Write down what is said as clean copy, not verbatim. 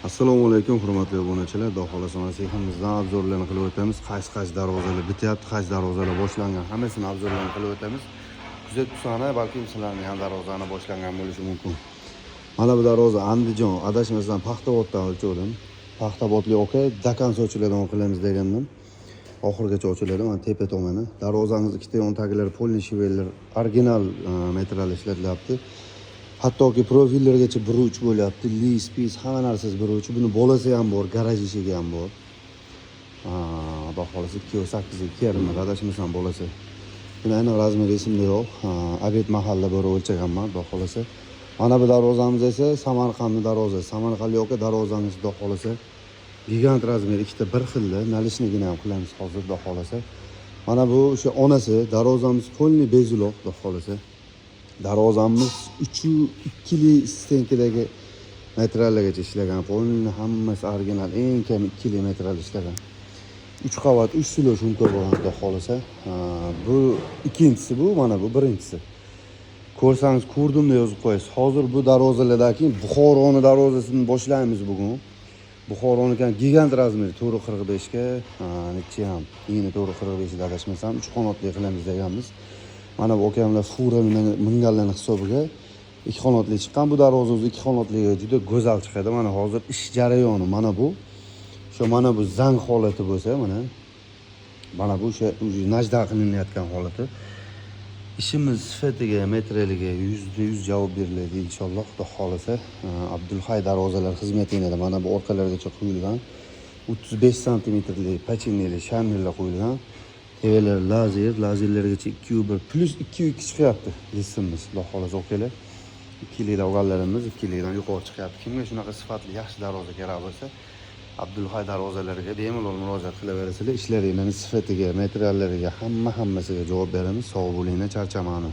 Assalomu alaykum hurmatli obunachilar. Xudo xolasa mana seximizdan obzorlarni qilib o'tamiz. Qaysi darvozalar bityapti, qaysi darvozalar boshlangan, hammasini obzorlarni qilib o'tamiz. Kuzatib tursanglar, balki sizlarning ham darvozani boshlangan bo'lishi mumkin. Mana bu darvoza Andijon, adashmasam Paxtavoddan o'lchuvdim. Paxtavodli aka Dakansi ochiladigan qilamiz degandim. Oxirigacha ochiladi. Mana tepa tomoni. Darvozamiz ikkita yon taglari polni shivellar original metral ishlatilyapti. Hattoki profillargacha buruch bo'lyapti. Lis, pis, hamma narsasi buruch. Buni bolasi ham bor, garaj eshigi ham bor. Xudo xolasa 2.8 2.5 adashmasam bolasi. Buni aniq razmeri esimda yo'q. Abed mahalla bir o'lchaganman, xudo xolasa. Mana bu darvozamiz esa Samarqandning darvozasi. Samarqand yo'q, darvozamiz xudo xolasa gigant razmeri ikkita bir xilda. Nalishligini ham qilamiz hozir, xudo xolasa. Mana bu o'sha onasi, darvozamiz polni bezuloq, xudo xolasa. Darvozamiz 3.2li stenkidagi metrallargacha ishlagan. Polni hammasi original, eng kam 2li metral ishlagan. 3 qavat 3 silo shumka bo'lgan, xudo xolasa. Bu ikkinchisi, bu mana bu birinchisi. Ko'rsangiz ko'rdim deb yozib qo'yasiz. Hozir bu darvozalardan keyin Buxoroning darvozasini boshlaymiz bugun. Buxoroning gigant razmeri 4.45 ga, nechi ham, yeni 4.45 da adashmasam 3 qanotli qilamiz deganmiz. Mana bu okamlar fura minganlarning hisobiga 2 qanotli chiqqan. Bu darvoza o'zi 2 qanotliga juda go'zal chiqadi. Mana hozir ish jarayoni mana bu. Mana bu zang holati bo'lsa, mana bu o'sha najda qilinayotgan holati. İşimiz sifatiga, metreliga %100 javob beriladi inshaalloh, xudo xolasa. Abdulhay darvozalar xizmatida mana bu orqalargacha qo'yilgan 35 santimetrli pachineli shamillar qo'yilgan. Tevalar lazerlargacha 2.1 plus 2.2 chiqyapti listimiz, xudo xolasa okalar. 2likdan olganlarimiz 2likdan yuqori chiqyapti. Kimga shunaqa sifatli yaxshi darvoza kerak bo'lsa, Abdulhay darvozalariga bemalol murojaat qilaverasizlar. Ishlaringlarning sifatiga, materiallariga, hammasiga javob beramiz. Sog' bo'linglar, charchamani.